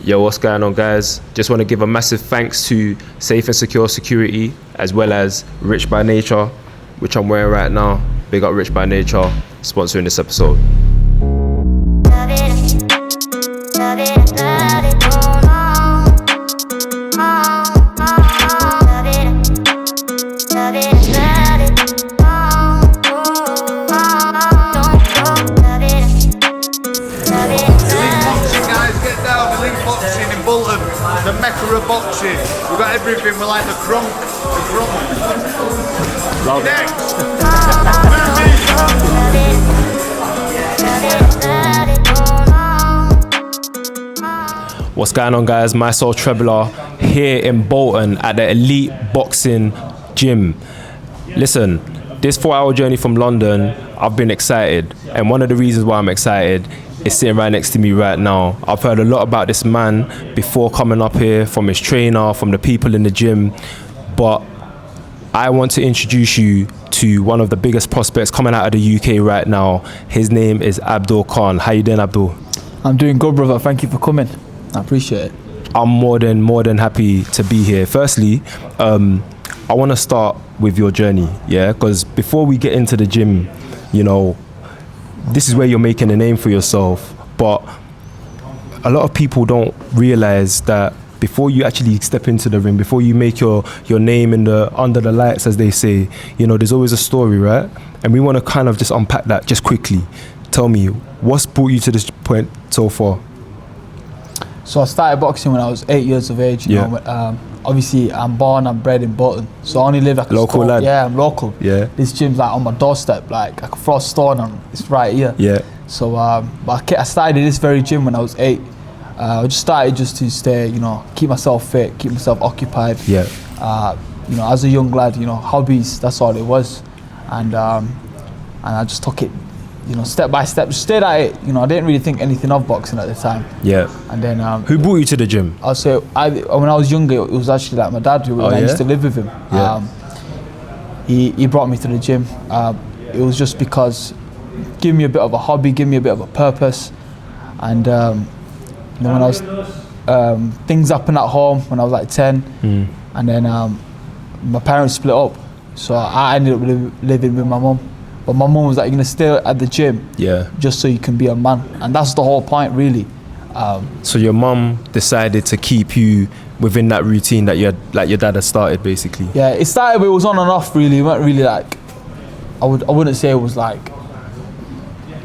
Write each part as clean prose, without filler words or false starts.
Yo, what's going on, guys? Just want to give a massive thanks to Safe and Secure Security, as well as Rich by Nature, which I'm wearing right now. Big up Rich by Nature, sponsoring this episode. Bolton, the mecca of boxing. We've got everything. We're like the crunk. Love Next. What's going on, guys? My Soul Trebler here in Bolton at the Elite Boxing Gym. Listen, this 4-hour journey from London, I've been excited. And one of the reasons why I'm excited is sitting right next to me right now. I've heard a lot about this man before coming up here, from his trainer, from the people in the gym. But I want to introduce you to one of the biggest prospects coming out of the UK right now. His name is Abdul Khan. How you doing, Abdul? I'm doing good, brother. Thank you for coming. I appreciate it. I'm more than happy to be here. Firstly, I want to start with your journey, yeah? Because before we get into the gym, you know, this is where you're making a name for yourself. But a lot of people don't realize that before you actually step into the ring, before you make your name in the under the lights, as they say, you know, there's always a story, right? And we want to kind of just unpack that just quickly. Tell me, what's brought you to this point so far? So I started boxing when I was 8 years of age. You know, obviously I'm born and bred in Bolton, so I only live like a local lad. Yeah, I'm local. Yeah. This gym's like on my doorstep. Like I can throw a stone and it's right here. Yeah. So but I started in this very gym when I was 8. I just started just to stay, you know, keep myself fit, keep myself occupied. Yeah. You know, as a young lad, you know, hobbies. That's all it was, and I just took it, you know, step by step. Just stayed at it. You know, I didn't really think anything of boxing at the time. Yeah. And then who brought you to the gym? I'll say when I was younger, it was actually like my dad. I used to live with him. Yeah. He brought me to the gym. It was just because give me a bit of a hobby, give me a bit of a purpose, and you know, when I was things happened at home when I was like 10, and then my parents split up, so I ended up living with my mum. But my mum was like, "You're gonna stay at the gym, just so you can be a man," and that's the whole point, really. So your mum decided to keep you within that routine that your dad had started, basically. Yeah, it started, but it was on and off. Really, it weren't really like I wouldn't say it was like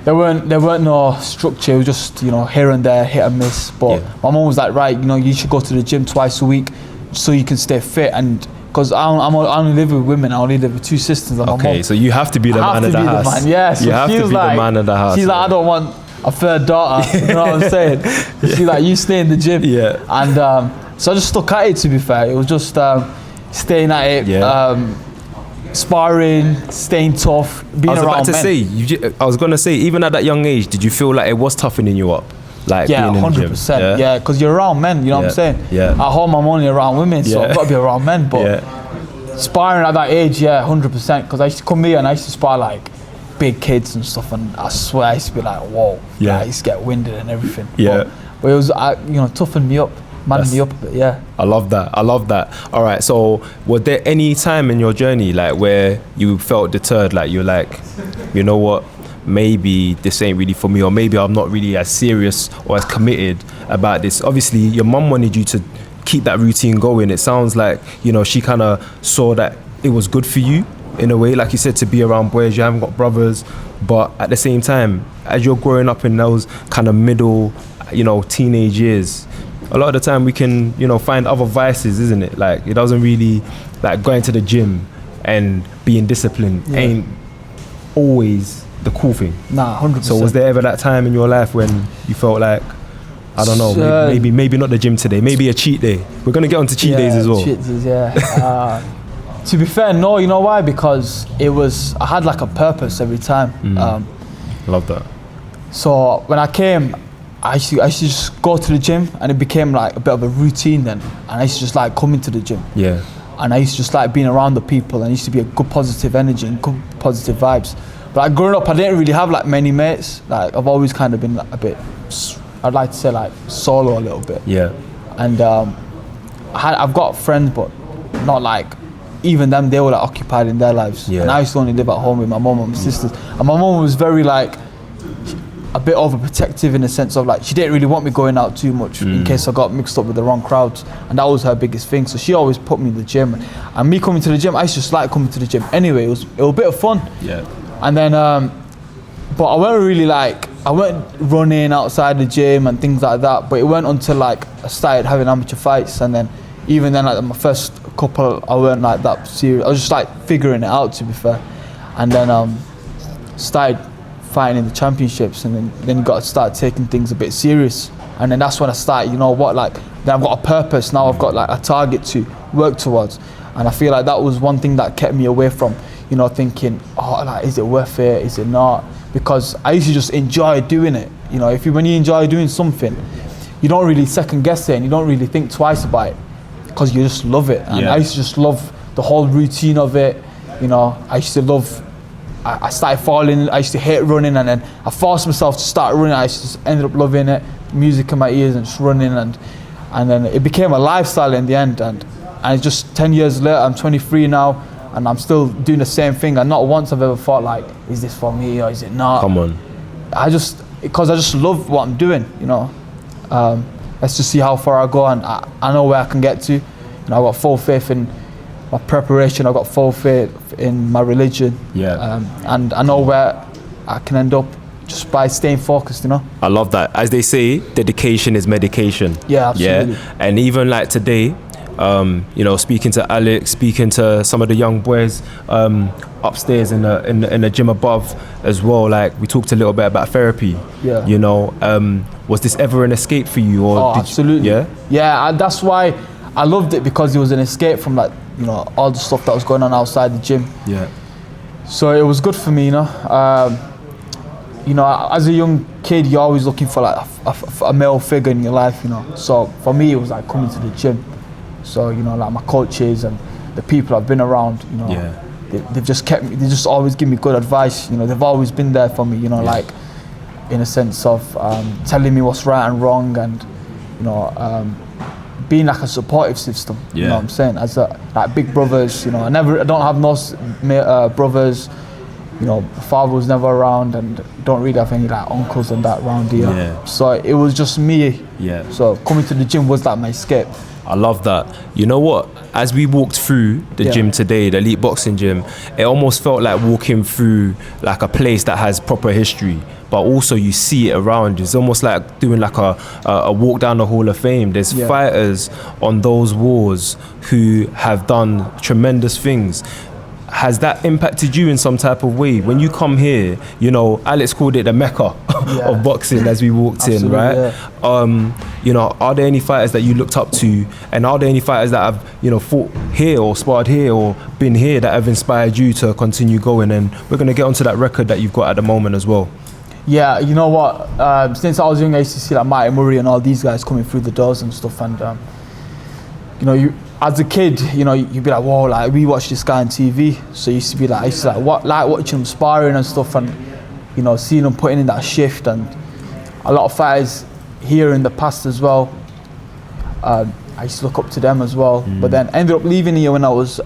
there weren't no structure. It was just, you know, here and there, hit and miss. But my mum was like, right, you know, you should go to the gym twice a week so you can stay fit. And because I only live with women, I only live with 2 sisters and my mum. So you have to be the man of the house. Yeah, so you have to be the man of the house. She's like, I don't want a third daughter. You know what I'm saying? She's like, you stay in the gym. Yeah. And so I just stuck at it. To be fair, it was just staying at it. Yeah. Sparring, staying tough, being around men. I was gonna say, even at that young age, did you feel like it was toughening you up? Like being in the gym? 100%. Yeah, because you're around men, you know what I'm saying? Yeah. At home, I'm only around women, so I've got to be around men. But sparring at that age, 100%. Because I used to come here and I used to spar like big kids and stuff, and I swear I used to be like, whoa. I used to get winded and everything. Yeah. But it was, you know, toughened me up. Man me up a bit, I love that. All right, so was there any time in your journey like where you felt deterred, like you're like, you know what, maybe this ain't really for me, or maybe I'm not really as serious or as committed about this? Obviously, your mum wanted you to keep that routine going. It sounds like, you know, she kind of saw that it was good for you in a way, like you said, to be around boys. You haven't got brothers, but at the same time, as you're growing up in those kind of middle, you know, teenage years, a lot of the time we can, you know, find other vices, isn't it? Like, it doesn't really, like, going to the gym and being disciplined ain't always the cool thing. Nah, 100%. So was there ever that time in your life when you felt like, I don't know, maybe not the gym today, maybe a cheat day? We're gonna get onto cheat days as well. Cheat days, to be fair, no, you know why? Because I had like a purpose every time. Love that. So when I came, I used to just go to the gym, and it became like a bit of a routine then. And I used to just like coming to the gym. Yeah. And I used to just like being around the people, and it used to be a good positive energy and good positive vibes. But like growing up, I didn't really have like many mates. Like I've always kind of been like, a bit I'd like to say like solo a little bit. Yeah. And I've got friends, but not like, even them, they were like occupied in their lives. Yeah. And I used to only live at home with my mum and my sisters. And my mum was very like, a bit overprotective in the sense of like, she didn't really want me going out too much in case I got mixed up with the wrong crowds. And that was her biggest thing. So she always put me in the gym. And me coming to the gym, I used to just like coming to the gym anyway. It was a bit of fun. Yeah. And then, but I weren't really like, I weren't running outside the gym and things like that. But it went until like I started having amateur fights. And then even then, like my first couple, I weren't like that serious. I was just like figuring it out, to be fair. And then started fighting in the championships, and then you got to start taking things a bit serious. And then that's when I started, you know what, like, then I've got a purpose. Now I've got like a target to work towards. And I feel like that was one thing that kept me away from, you know, thinking, oh, like, is it worth it? Is it not? Because I used to just enjoy doing it. You know, when you enjoy doing something, you don't really second guess it, and you don't really think twice about it, because you just love it. And I used to just love the whole routine of it. You know, I used to love, I started falling, I used to hate running, and then I forced myself to start running. I just ended up loving it, music in my ears and just running, and then it became a lifestyle in the end. And it's just 10 years later, I'm 23 now, and I'm still doing the same thing. And not once I've ever thought like, is this for me or is it not? Come on. Because I just love what I'm doing, you know. Let's just see how far I go, and I know where I can get to. You know, I've got full faith in my preparation, I've got full faith in my religion. Yeah. And I know where I can end up just by staying focused, you know. I love that. As they say, dedication is medication. Yeah, absolutely. Yeah. And even like today, you know, speaking to Alex, speaking to some of the young boys upstairs in the gym above as well, like we talked a little bit about therapy. Yeah. You know, was this ever an escape for you? Or absolutely. Yeah, and that's why I loved it, because it was an escape from like, you know, all the stuff that was going on outside the gym. Yeah. So it was good for me, you know. You know, as a young kid, you're always looking for like a male figure in your life, you know. So for me, it was like coming to the gym. So, you know, like my coaches and the people I've been around, you know, they've just kept me, they just always give me good advice. You know, they've always been there for me, you know, like in a sense of telling me what's right and wrong, and, you know, being like a supportive system. You know what I'm saying? As like big brothers, you know, I don't have no brothers. You know, father was never around, and don't really have any like uncles and that around here. Yeah. So it was just me. Yeah. So coming to the gym was like my escape. I love that. You know what? As we walked through the gym today, the elite boxing gym, it almost felt like walking through like a place that has proper history, but also you see it around you. It's almost like doing like a walk down the Hall of Fame. There's fighters on those walls who have done tremendous things. Has that impacted you in some type of way? When you come here, you know, Alex called it the Mecca of boxing as we walked in, right? You know, are there any fighters that you looked up to, and are there any fighters that have, you know, fought here or sparred here or been here that have inspired you to continue going? And we're going to get onto that record that you've got at the moment as well. Yeah, you know what? Since I was young, I used to see like Martin Murray and all these guys coming through the doors and stuff, and you know, as a kid, you know, you'd be like, whoa, like we watch this guy on TV. So I used to be like, watching him sparring and stuff, and, you know, seeing him putting in that shift, and a lot of fighters here in the past as well. I used to look up to them as well, but then ended up leaving here when I was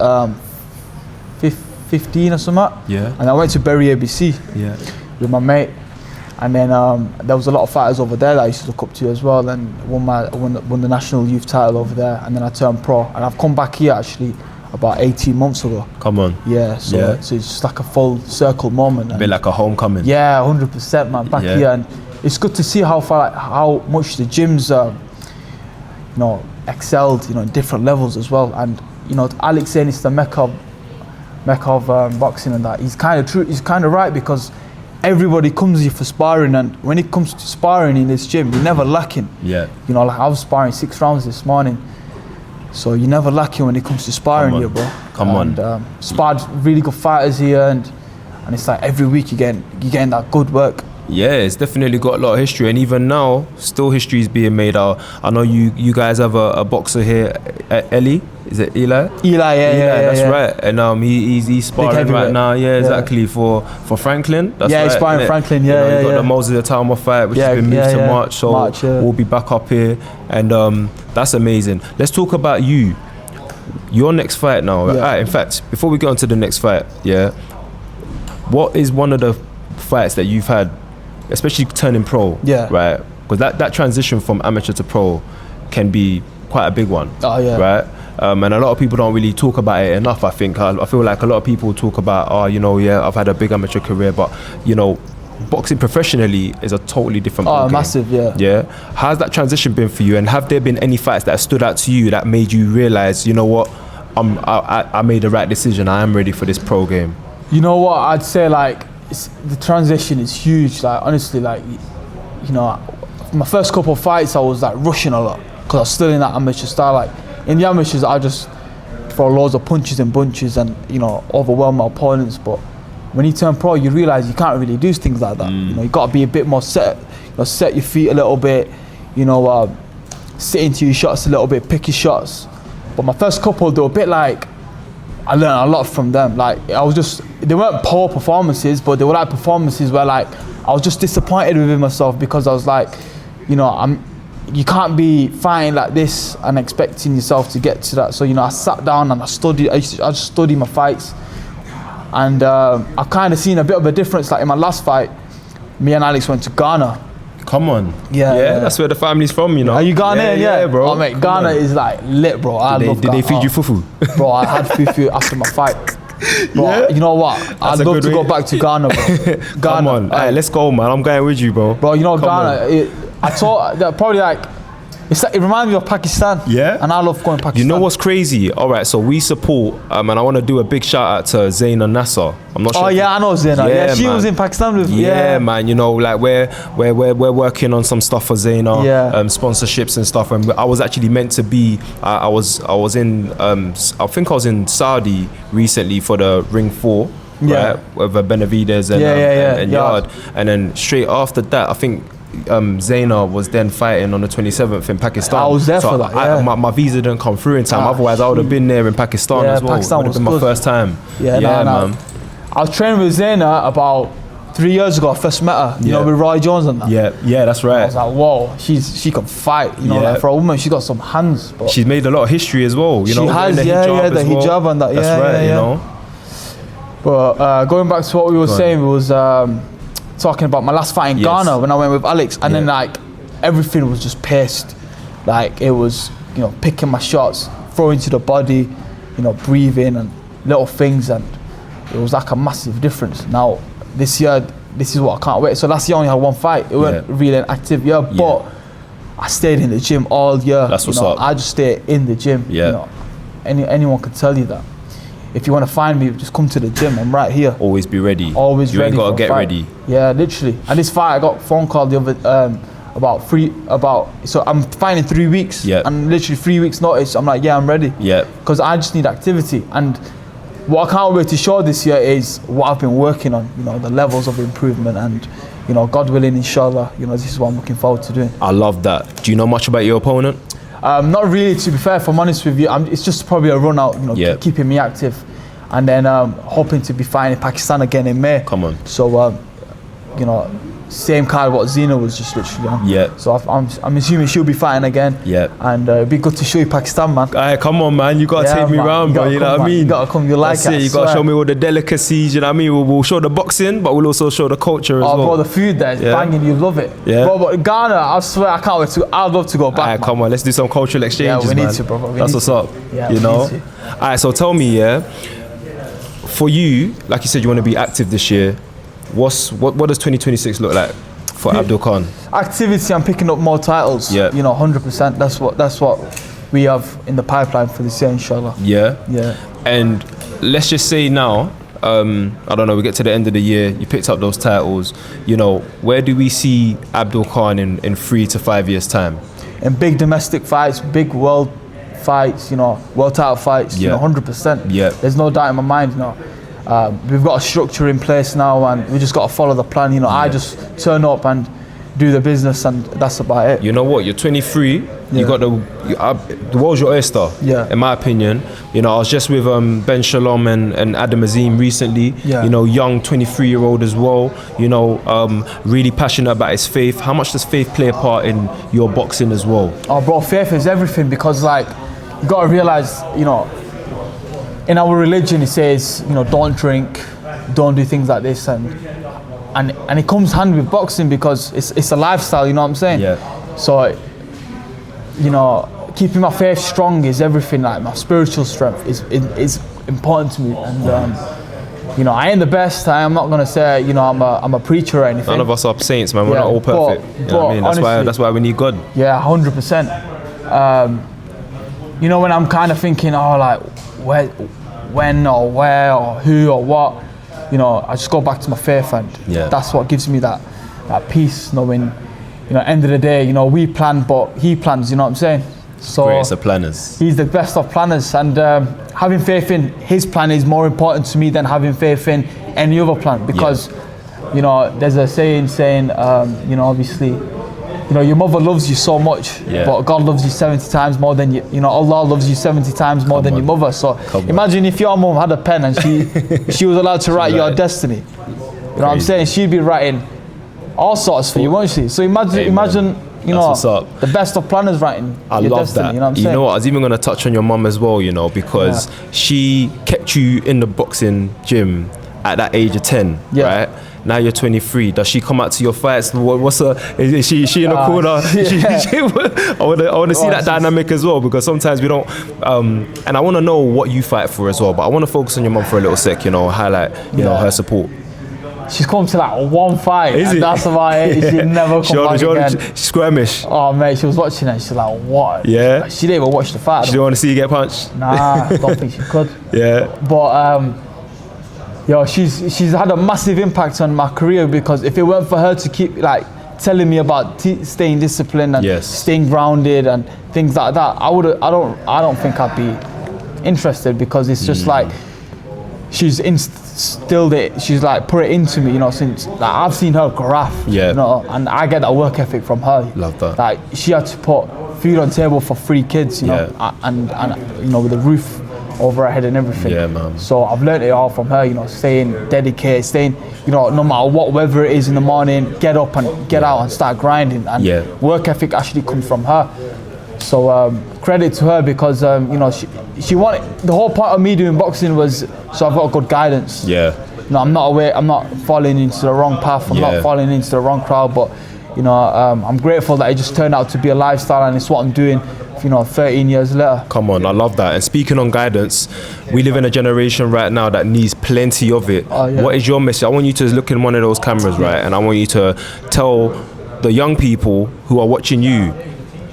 15 or something. Yeah. And I went to Bury ABC with my mate. And then there was a lot of fighters over there that I used to look up to as well. And won the national youth title over there. And then I turned pro. And I've come back here actually about 18 months ago. Come on. Yeah, so it's just like a full circle moment. A bit like a homecoming. Yeah, 100%, man. Back here, and it's good to see how much the gyms, you know, excelled, you know, in different levels as well. And, you know, Alex saying it's the mecca of boxing and that. He's kind of true. He's kind of right, because everybody comes here for sparring, and when it comes to sparring in this gym, you're never lacking. Yeah. You know, like I was sparring 6 rounds this morning, so you're never lacking when it comes to sparring here, bro. Come on. Sparred really good fighters here, and it's like every week you're getting that good work. Yeah, it's definitely got a lot of history, and even now, still history is being made out. I know you guys have a boxer here, Eli. Is it Eli? Eli, That's yeah. right. And he's sparring right now. Yeah, exactly for Franklin. That's yeah, right, he's sparring Franklin. Yeah, you yeah, got the Moses of Time fight, which has been moved to March. So we'll be back up here, and that's amazing. Let's talk about you. Your next fight now. Yeah. In fact, before we go on to the next fight, what is one of the fights that you've had, especially turning pro? Yeah. Right. Because that transition from amateur to pro can be quite a big one. Oh yeah. Right. And a lot of people don't really talk about it enough. I think I feel like a lot of people talk about, I've had a big amateur career, but boxing professionally is a totally different ballgame. Massive, yeah. How's that transition been for you, and have there been any fights that stood out to you that made you realize, you know what, I made the right decision, I am ready for this pro game? You know what, I'd say like the transition is huge. Like honestly, like my first couple of fights I was like rushing a lot because I was still in that amateur style. Like in the amateurs I just throw loads of punches and bunches and overwhelm my opponents, but when you turn pro, you realise you can't really do things like that. You got to be a bit more set. Set your feet a little bit. Sit into your shots a little bit, pick your shots. But my first couple, they were a bit like, I learned a lot from them. Like they weren't poor performances, but they were like performances where like I was just disappointed with myself because I was like, you can't be fighting like this and expecting yourself to get to that. So I sat down and I studied. I just studied my fights. And I've kind of seen a bit of a difference. Like in my last fight, me and Alex went to Ghana. Come on. Yeah. That's where the family's from, Are you Ghanaian? Yeah, bro. Oh, mate, Ghana is like lit, bro. Did they feed you fufu? Bro, I had fufu after my fight. Bro, you know what? I'd love to go back to Ghana, bro. Ghana. Come on. Hey, let's go, man. I'm going with you, bro. Bro, Ghana, I thought that probably like, it reminds me of Pakistan. Yeah. And I love going to Pakistan. You know what's crazy? All right, so we support, and I want to do a big shout out to Zaina Nasser. I'm not sure. Oh yeah, I know Zaina. Yeah, she was in Pakistan with me. Yeah, man. Like we're working on some stuff for Zaina, sponsorships and stuff. And I was actually meant to be. I was in. I think I was in Saudi recently for the Ring 4. Yeah. Right, with Benavides and Yard, and then straight after that, I think. Zaina was then fighting on the 27th in Pakistan. I was there for that. My visa didn't come through in time. Otherwise, I would have been there in Pakistan as well. Pakistan would have been my first time. Man. I was training with Zaina about 3 years ago. I first met her. You know, with Roy Jones and that. Yeah, that's right. I was like, whoa, she can fight. Like for a woman, she got some hands. But she's made a lot of history as well. She has, the hijab and that. That's right. But going back to what we were saying, it was. Talking about my last fight in Ghana when I went with Alex, and then like everything was just paced. Like it was, picking my shots, throwing to the body, breathing and little things, and it was like a massive difference. Now this year, this is what I can't wait. So last year I only had one fight. It wasn't really an active year, but I stayed in the gym all year. That's what's up. I just stay in the gym. Anyone could tell you that. If you want to find me, just come to the gym. I'm right here. Always be ready. Always ready. You ain't gotta get ready. Yeah, literally. And this fight, I got a phone call the other so I'm fighting in 3 weeks. Yeah. And literally 3 weeks notice. I'm like, I'm ready. Yeah. Because I just need activity. And what I can't wait to show this year is what I've been working on. The levels of improvement, and God willing, inshallah. This is what I'm looking forward to doing. I love that. Do you know much about your opponent? Not really, to be fair, if I'm honest with you. It's just probably a run out, keeping me active. And then hoping to be fighting in Pakistan again in May. Come on. So, same card what Zina was just literally on. Yeah. So I'm assuming she'll be fighting again. Yeah. And it'd be good to show you Pakistan, man. Alright, come on, man. You gotta take me round, bro. You know what I mean? You gotta come. You like it. You gotta show me all the delicacies. You know what I mean? We'll show the boxing, but we'll also show the culture as well. Oh, bro, the food there is banging. You love it. Yeah. Bro, but Ghana, I swear, I can't wait to. I'd love to go back. Alright, come on. Let's do some cultural exchanges, man. Yeah, we need need to, bro. That's what's up. Yeah, you know. Alright, so tell me, for you, like you said, you want to be active this year. What does 2026 look like for Abdul Khan? Activity and picking up more titles. Yeah. 100%. That's what we have in the pipeline for this year, inshallah. Yeah. Yeah. And let's just say now, I don't know, we get to the end of the year, you picked up those titles. Where do we see Abdul Khan in 3 to 5 years' time? In big domestic fights, big world fights, world title fights, 100%. Yeah. There's no doubt in my mind, We've got a structure in place now, and we just got to follow the plan. You know, I just turn up and do the business, and that's about it. You know what? You're 23. You got the world's your oyster. Yeah. In my opinion, you know, I was just with Ben Shalom and Adam Azim recently. Yeah. You know, young 23-year-old as well. You know, really passionate about his faith. How much does faith play a part in your boxing as well? Oh, bro, faith is everything, because like you got to realize, you know, in our religion it says, you know, don't drink, don't do things like this, and it comes hand with boxing because it's a lifestyle, you know what I'm saying? Yeah. So, you know, keeping my faith strong is everything. Like my spiritual strength is important to me, and you know, I ain't the best. I'm not gonna say, you know, I'm a preacher or anything. None of us are saints, man. We're not all perfect. You know what I mean? Honestly, that's why we need God. Yeah, 100%. You know, when I'm kind of thinking, oh, like when or where or who or what, you know, I just go back to my faith, and that's what gives me that peace, knowing, you know, end of the day, you know, we plan, but he plans, you know what I'm saying? So Greatest of planners. He's the best of planners, and having faith in his plan is more important to me than having faith in any other plan, because, you know, there's a saying, you know, obviously, you know, your mother loves you so much, but God loves you 70 times more than you know, Allah loves you 70 times more than your mother. So imagine if your mom had a pen and she was allowed to write your destiny. You know what I'm saying? She'd be writing all sorts for you, won't she? So imagine, you know, the best of planners writing your destiny. That. You know what I'm saying? You know what? I was even going to touch on your mum as well, you know, because she kept you in the boxing gym at that age of 10, right? Now you're 23. Does she come out to your fights? What's her? Is she in the corner? I want to see that dynamic as well, because sometimes we don't. And I want to know what you fight for as well. But I want to focus on your mum for a little sec. You know, highlight know her support. She's come to like one fight, Is and it? that's about it. She never come back again. Skirmish. Oh mate, she was watching it. She's like, what? Yeah. She didn't even watch the fight. She didn't want to see you get punched. Nah, I don't think she could. Yeah. But yo, she's had a massive impact on my career, because if it weren't for her to keep like telling me about staying disciplined and staying grounded and things like that, I don't think I'd be interested, because it's just like she's instilled it. She's like put it into me, you know, since like I've seen her graft, you know, and I get that work ethic from her. Love that. Like she had to put food on the table for 3 kids, you know, and you know, with a roof over her head and everything. Yeah, man. So I've learned it all from her, you know, staying dedicated, staying, you know, no matter what weather it is in the morning, get up and get out and start grinding. And work ethic actually comes from her. So credit to her, because you know, she wanted, the whole part of me doing boxing was so I've got good guidance. Yeah. You know, I'm not falling into the wrong path. I'm not falling into the wrong crowd. But you know, I'm grateful that it just turned out to be a lifestyle, and it's what I'm doing, you know, 13 years later. Come on, I love that. And speaking on guidance, we live in a generation right now that needs plenty of it. What is your message? I want you to look in one of those cameras, right? And I want you to tell the young people who are watching you,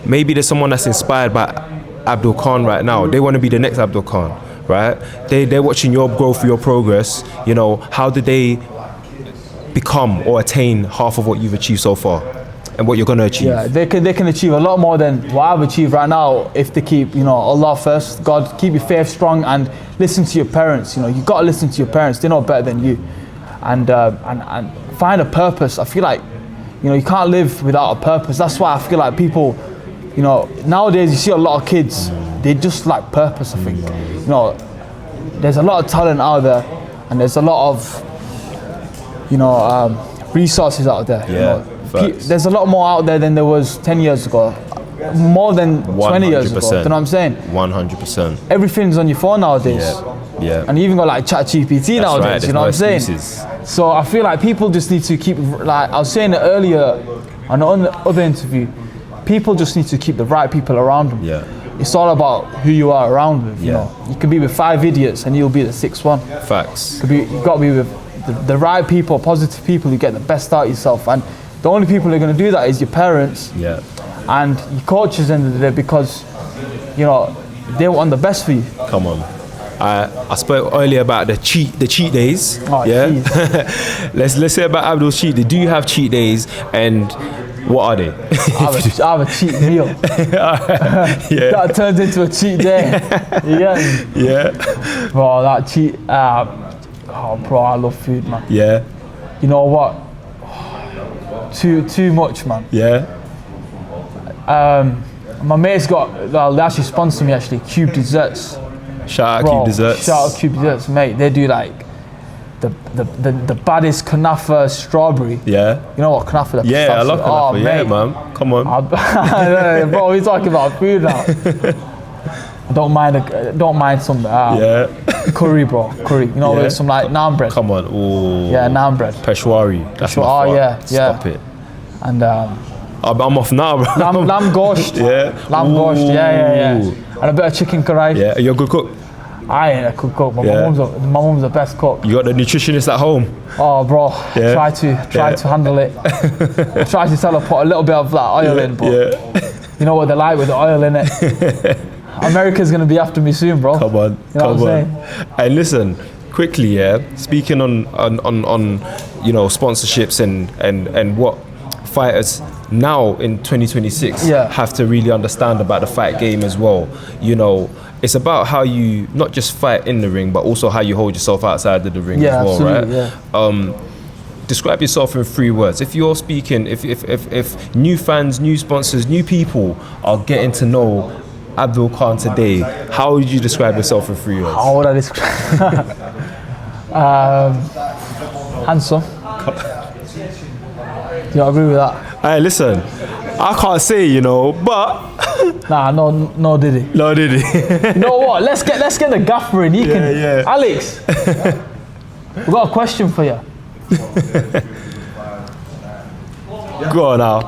maybe there's someone that's inspired by Abdul Khan right now. They want to be the next Abdul Khan, right? They're watching your growth, your progress. You know, how did they become or attain half of what you've achieved so far and what you're going to achieve? Yeah, they can achieve a lot more than what I've achieved right now if they keep, you know, Allah first, God, keep your faith strong, and listen to your parents. You know, you got to listen to your parents. They know better than you, and find a purpose. I feel like, you know, you can't live without a purpose. That's why I feel like people, you know, nowadays you see a lot of kids, they just lack purpose, I think. You know, there's a lot of talent out there, and there's a lot of, you know, resources out there. You know, there's a lot more out there than there was 10 years ago, more than 20 years ago. Do you know what I'm saying? 100%. Everything's on your phone nowadays. Yeah. And you even got like ChatGPT nowadays. Right. You know what I'm saying? So I feel like people just need to keep, like I was saying it earlier on the other interview, people just need to keep the right people around them. Yeah. It's all about who you are around with. You know, you can be with 5 idiots and you'll be the 6th one. Facts. You got to be with the right people, positive people who get the best out of yourself. And the only people who are going to do that is your parents and your coaches at the end of the day, because, you know, they want the best for you. Come on. I spoke earlier about the cheat days. Oh, let's say about Abdul's cheat day. Do you have cheat days, and what are they? I have a cheat meal. That turns into a cheat day. Yeah. Bro, that cheat. Oh, bro, I love food, man. Yeah. You know what? Too much, man. Yeah. My mate's they actually sponsor me actually, Cube Desserts. Shout out Bro, Cube Desserts. Shout out Cube Desserts, mate. They do like the baddest kunafa strawberry. Yeah. You know what kunafa? Yeah, I love Oh, kunafa. Yeah, mate. man. Come on. Bro, we're talking about food now. I don't mind some curry, bro. Curry. You know, with some like naan bread. Come on. Ooh. Yeah, naan bread. Peshwari. That's my Oh, fault. yeah. Stop it. And I'm off now, bro. lamb gosht. Yeah. Lamb gosht. Yeah. Ooh. And a bit of chicken curry. Yeah. You're a good cook. I ain't a good cook, but Yeah. my mum's the best cook. You got the nutritionist at home. Oh, bro, Yeah. try to handle it. Try to tell her put a little bit of that oil in, but you know what they like with the oil in it. America's gonna be after me soon, bro. Come on, You know come what I'm on. And listen, quickly, speaking on you know, sponsorships and what fighters now in 2026 have to really understand about the fight game as well. You know, it's about how you not just fight in the ring, but also how you hold yourself outside of the ring as well, right? Describe yourself in 3 words. If you're speaking, if new fans, new sponsors, new people are getting to know Abdul Khan today, how would you describe yourself in 3 words? How would I describe? Handsome. Do you agree with that? Hey, listen, I can't say, you know, but Nah, no, did he? no, did he? You know what? Let's get the gaffer in. He can. Alex, we got a question for you. Go on now.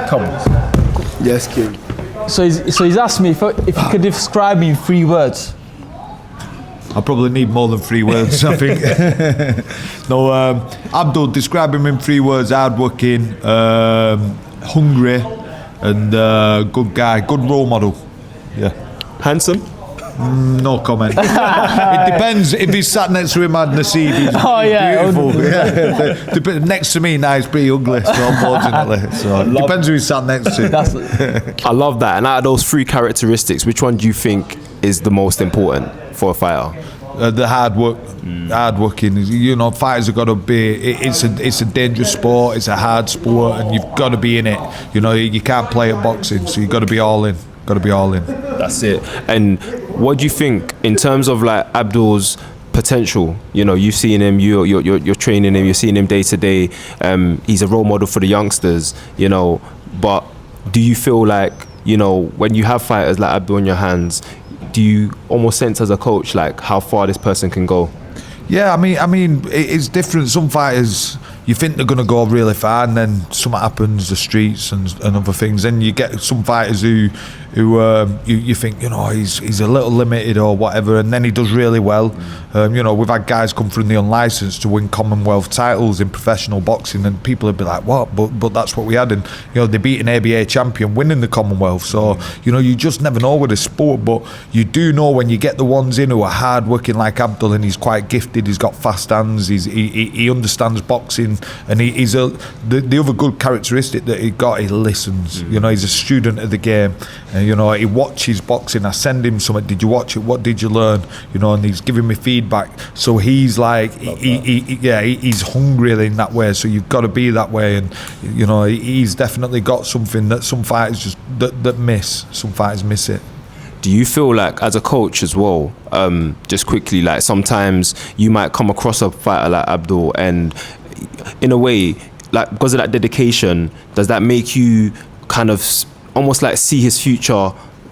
Come on. Yes, King. So he's asked me if you could describe me in 3 words. I probably need more than 3 words, I think. No, Abdul, describe him in 3 words: hardworking, hungry, and good guy, good role model. Yeah. Handsome? No comment. It depends if he's sat next to him at Nasib. He's beautiful. Yeah. Next to me now he's pretty ugly, so unfortunately. So it depends who he's sat next to. I love that. And out of those 3 characteristics, which one do you think is the most important for a fighter? The hard working. You know, fighters have got to be. It's a dangerous sport. It's a hard sport, and you've got to be in it. You know, you can't play at boxing, so you've got to be all in. Got to be all in. That's it. And what do you think in terms of like Abdul's potential? You know, you've seen him. You're training him. You're seeing him day to day. He's a role model for the youngsters. You know, but do you feel like, you know, when you have fighters like Abdul in your hands, do you almost sense as a coach like how far this person can go? Yeah, I mean, it's different. Some fighters, you think they're going to go really far, and then something happens, the streets and other things. Then you get some fighters who you think, you know, he's a little limited or whatever, and then he does really well. You know, we've had guys come from the unlicensed to win Commonwealth titles in professional boxing, and people would be like, what? But that's what we had, and you know, they beat an ABA champion winning the Commonwealth. So you know, you just never know with a sport, but you do know when you get the ones in who are hard working like Abdul, and he's quite gifted. He's got fast hands. He understands boxing, and the other good characteristic that he got, he listens. You know, he's a student of the game, and you know, he watches boxing. I send him something. Did you watch it? What did you learn? You know, and he's giving me feedback. So he's like, he's hungry in that way. So you've got to be that way, and you know, he's definitely got something that some fighters just that miss. Some fighters miss it. Do you feel like, as a coach as well, just quickly, like sometimes you might come across a fighter like Abdul, and in a way, like because of that dedication, does that make you kind of almost like see his future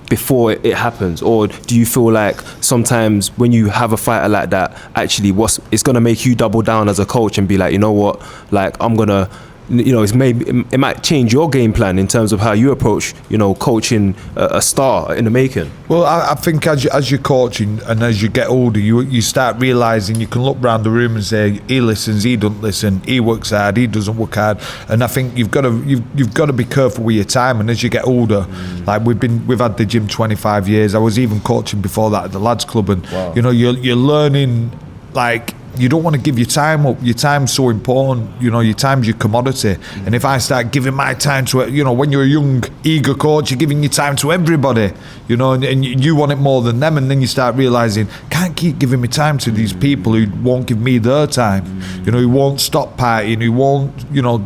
before it happens? Or do you feel like sometimes when you have a fighter like that, actually it's going to make you double down as a coach and be like, you know what, like I'm going to, you know, it might change your game plan in terms of how you approach, you know, coaching a star in the making? Well, I think as you're coaching and as you get older, you start realising you can look around the room and say, he listens, he doesn't listen, he works hard, he doesn't work hard. And I think you've got to be careful with your time. And as you get older, like we've had the gym 25 years. I was even coaching before that at the lads club, and you know, you're learning like you don't want to give your time up. Your time's so important. You know, your time's your commodity. And if I start giving my time to, you know, when you're a young, eager coach, you're giving your time to everybody, you know, and you want it more than them. And then you start realizing, can't keep giving my time to these people who won't give me their time, you know, who won't stop partying, who won't, you know,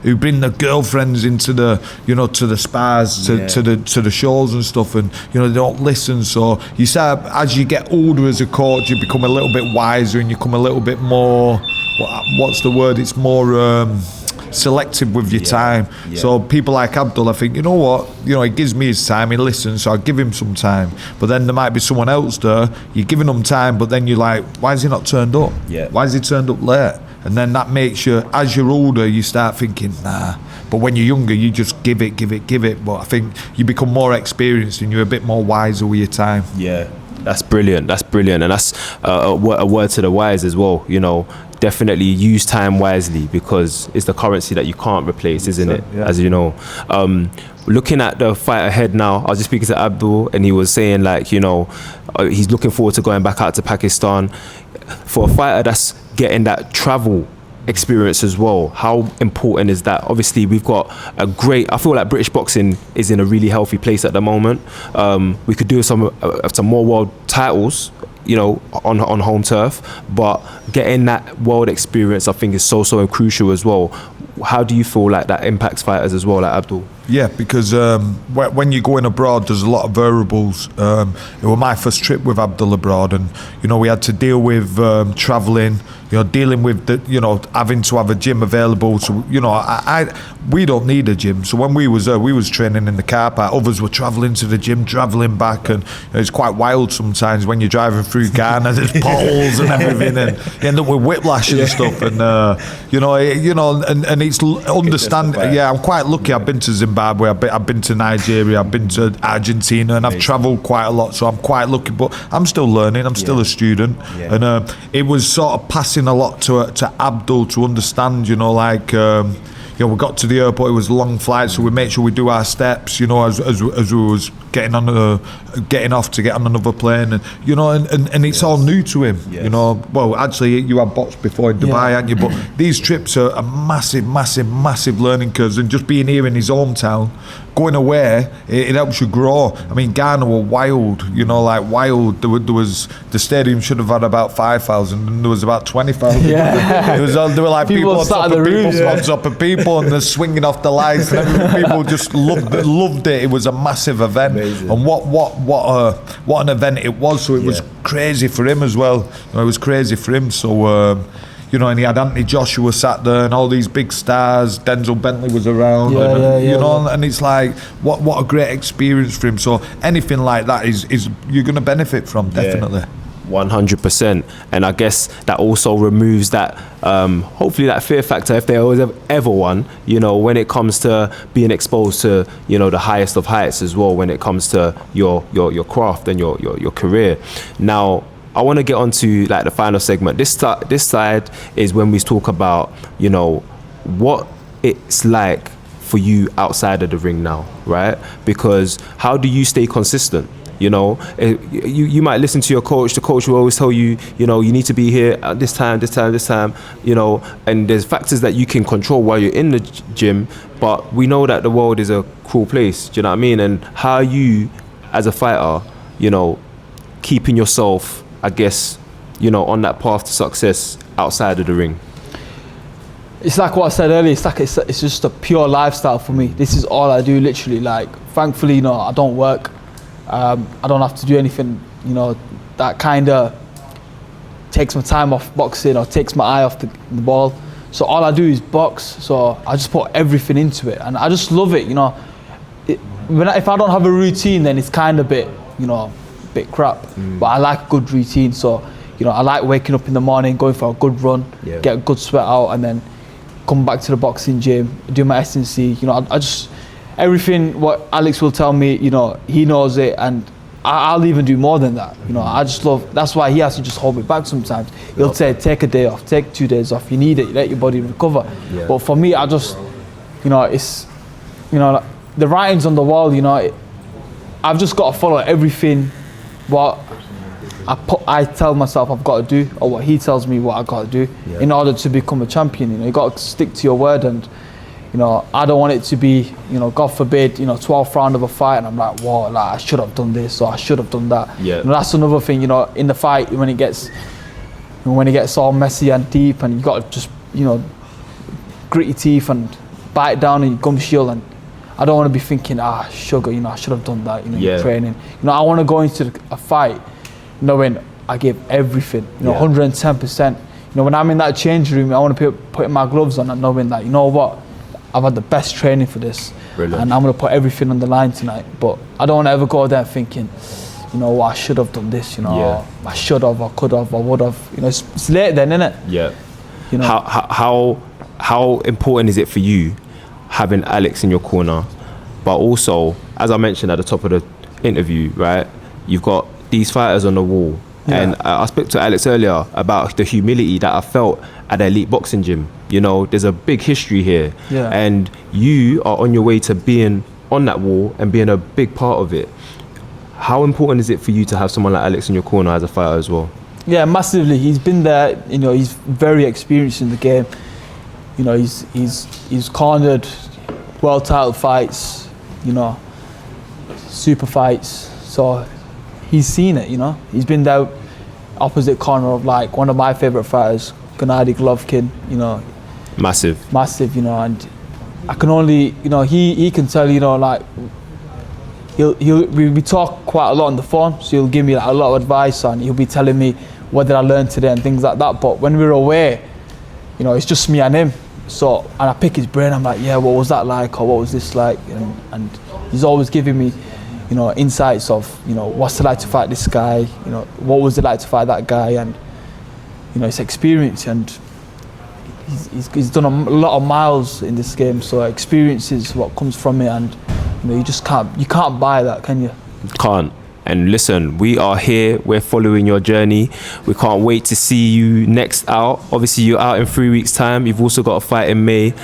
who bring their girlfriends into the, you know, to the spas, to the shows and stuff, and, you know, they don't listen. So you start, as you get older as a coach, you become a little bit wiser and you become a little bit more, what's the word? It's more selective with your time. So people like Abdul, I think, you know what, you know, he gives me his time, he listens, so I'll give him some time. But then there might be someone else there, you're giving them time, but then you're like, why has he not turned up? Why has he turned up late? And then that makes you, as you're older, you start thinking, nah. But when you're younger, you just give it. But I think you become more experienced and you're a bit more wiser with your time. Yeah, that's brilliant. And that's a word to the wise as well. You know, definitely use time wisely, because it's the currency that you can't replace, isn't it? Yeah. As you know. Looking at the fight ahead now, I was just speaking to Abdul and he was saying, like, you know, he's looking forward to going back out to Pakistan. For a fighter that's getting that travel experience as well, how important is that? Obviously, we've got a great, I feel like British boxing is in a really healthy place at the moment. We could do some more world titles, you know, on home turf, but getting that world experience, I think, is so crucial as well. How do you feel like that impacts fighters as well, like Abdul? Yeah, because when you're going abroad, there's a lot of variables. It was my first trip with Abdul abroad, and, you know, we had to deal with travelling, you know, dealing with the, you know, having to have a gym available. So, you know, we don't need a gym. So when we was there, we was training in the car park. Others were travelling to the gym, travelling back, and, you know, it's quite wild sometimes when you're driving through Ghana. There's potholes and everything, and you end up with whiplash and stuff. And you know, and it's understanding. Yeah, I'm quite lucky. I've been to Zimbabwe, I've been to Nigeria, I've been to Argentina, and I've travelled quite a lot. So I'm quite lucky, but I'm still learning. I'm still a student, and it was sort of passing a lot to Abdul to understand. You know, like. You know, we got to the airport, it was a long flight, so we made sure we do our steps, you know, as we was getting off to get on another plane, and, you know, and it's all new to him, you know. Well, actually, you had boxed before in Dubai, hadn't you? But these trips are a massive learning curves, and just being here in his hometown, going away, it helps you grow. I mean, Ghana were wild, you know, like wild. There was, the stadium should have had about 5,000, and there was about 20,000. There were like people on top of people, on top of people, and they're swinging off the lights, and everything. People just loved it. It was a massive event. Amazing. And what an event it was. So it was crazy for him as well. You know, it was crazy for him. So you know, and he had Anthony Joshua sat there, and all these big stars. Denzel Bentley was around, you know, and it's like what a great experience for him. So anything like that is you're going to benefit from, definitely. 100%. And I guess that also removes that hopefully that fear factor, if there was ever one, you know, when it comes to being exposed to, you know, the highest of heights as well, when it comes to your craft and your career. Now, I want to get on to like the final segment. This side is when we talk about, you know, what it's like for you outside of the ring now, right? Because how do you stay consistent? You know, you might listen to your coach. The coach will always tell you, you know, you need to be here at this time, you know, and there's factors that you can control while you're in the gym, but we know that the world is a cruel place, do you know what I mean? And how you, as a fighter, you know, keeping yourself, I guess, you know, on that path to success outside of the ring. It's like what I said earlier, it's just a pure lifestyle for me. This is all I do, literally. Like, thankfully, you know, I don't work. I don't have to do anything, you know, that kind of takes my time off boxing or takes my eye off the ball. So all I do is box. So I just put everything into it, and I just love it, you know. If I don't have a routine, then it's kind of bit crap. But I like a good routine. So, you know, I like waking up in the morning, going for a good run, get a good sweat out, and then come back to the boxing gym, do my S&C. You know, I just. Everything what Alex will tell me, you know, he knows it, and I'll even do more than that. You know, I just love. That's why he has to just hold me back sometimes. He'll say, take a day off, take 2 days off. You need it. You let your body recover. But for me, I just, you know, it's, you know, the writing's on the wall. You know, I've just got to follow everything. What I tell myself I've got to do, or what he tells me what I got to do in order to become a champion. You know, you got to stick to your word, and you know, I don't want it to be, you know, God forbid, you know, 12th round of a fight and I'm like, whoa, like I should have done this or I should have done that. Yeah. You know, that's another thing, you know, in the fight when it gets all messy and deep, and you got to just, you know, grit your teeth and bite down on your gum shield, and I don't want to be thinking, sugar, you know, I should have done that, you know, in training. You know, I want to go into a fight knowing I gave everything, you know, 110%. You know, when I'm in that change room, I want to be putting my gloves on and knowing that, you know what, I've had the best training for this. Brilliant. And I'm going to put everything on the line tonight. But I don't want to ever go there thinking, you know, I should have done this, you know, or I should have, or could have, or would have. You know, it's late then, isn't it? Yeah. You know, how important is it for you having Alex in your corner, but also, as I mentioned at the top of the interview, right, you've got these fighters on the wall. Yeah. And I spoke to Alex earlier about the humility that I felt at the elite boxing gym. You know, there's a big history here. Yeah. And you are on your way to being on that wall and being a big part of it. How important is it for you to have someone like Alex in your corner as a fighter as well? Yeah, massively. He's been there, you know, he's very experienced in the game. You know, he's cornered world title fights, you know, super fights. So he's seen it, you know. He's been there opposite corner of like one of my favourite fighters, Gennady Golovkin, you know. Massive, you know, and I can only, you know, he can tell, you know, like, we talk quite a lot on the phone, so he'll give me like a lot of advice, and he'll be telling me what did I learn today and things like that. But when we're away, you know, it's just me and him. So, and I pick his brain, I'm like, yeah, what was that like, or what was this like? And he's always giving me, you know, insights of, you know, what's it like to fight this guy, you know, what was it like to fight that guy, and, you know, his experience, and he's done a lot of miles in this game, so experience is what comes from it, and, you know, you can't buy that, can you? Can't. And listen, we are here, we're following your journey. We can't wait to see you next out. Obviously, you're out in 3 weeks' time. You've also got a fight in May.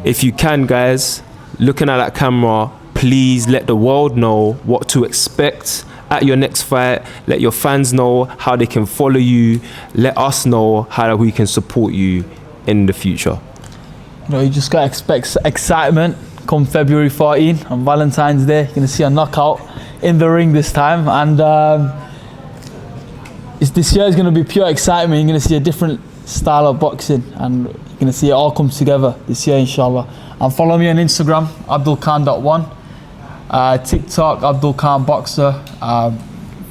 If you can, guys, looking at that camera, please let the world know what to expect at your next fight. Let your fans know how they can follow you. Let us know how we can support you in the future. You know, you just got to expect excitement come February 14 on Valentine's Day. You're going to see a knockout in the ring this time, and this year is going to be pure excitement. You're going to see a different style of boxing, and you're going to see it all come together this year, inshallah. And follow me on Instagram, abdulkhan.1, TikTok, Abdul Khan Boxer.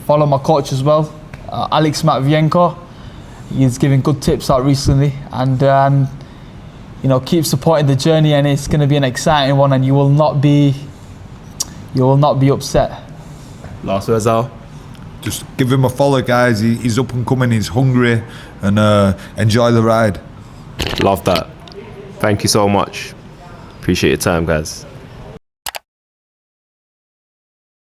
Follow my coach as well, Alex Matvienko. He's giving good tips out recently, and you know, keep supporting the journey, and it's going to be an exciting one, and you will not be upset. Last words, Al? Just give him a follow, guys. He's up and coming, he's hungry, and enjoy the ride. Love that. Thank you so much. Appreciate your time, guys.